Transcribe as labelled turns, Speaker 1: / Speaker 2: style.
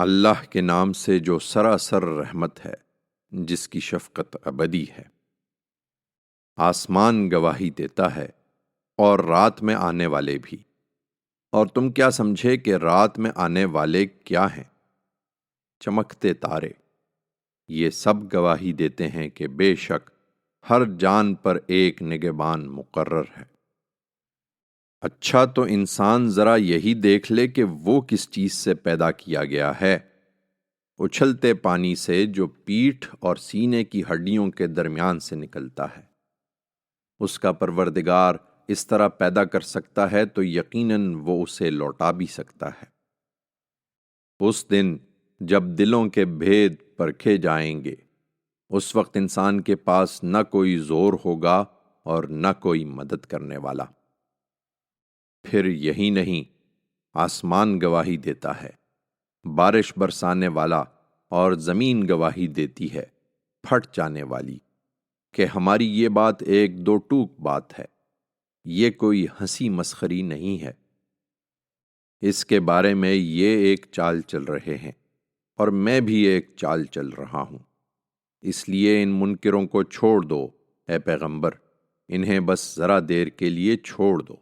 Speaker 1: اللہ کے نام سے جو سراسر رحمت ہے، جس کی شفقت ابدی ہے۔ آسمان گواہی دیتا ہے اور رات میں آنے والے بھی۔ اور تم کیا سمجھے کہ رات میں آنے والے کیا ہیں؟ چمکتے تارے۔ یہ سب گواہی دیتے ہیں کہ بے شک ہر جان پر ایک نگہبان مقرر ہے۔ اچھا تو انسان ذرا یہی دیکھ لے کہ وہ کس چیز سے پیدا کیا گیا ہے۔ اچھلتے پانی سے جو پیٹھ اور سینے کی ہڈیوں کے درمیان سے نکلتا ہے۔ اس کا پروردگار اس طرح پیدا کر سکتا ہے تو یقیناً وہ اسے لوٹا بھی سکتا ہے۔ اس دن جب دلوں کے بھید پرکھے جائیں گے، اس وقت انسان کے پاس نہ کوئی زور ہوگا اور نہ کوئی مدد کرنے والا۔ پھر یہی نہیں، آسمان گواہی دیتا ہے، بارش برسانے والا، اور زمین گواہی دیتی ہے، پھٹ جانے والی، کہ ہماری یہ بات ایک دو ٹوک بات ہے، یہ کوئی ہنسی مسخری نہیں ہے۔ اس کے بارے میں یہ ایک چال چل رہے ہیں، اور میں بھی ایک چال چل رہا ہوں۔ اس لیے ان منکروں کو چھوڑ دو اے پیغمبر، انہیں بس ذرا دیر کے لیے چھوڑ دو۔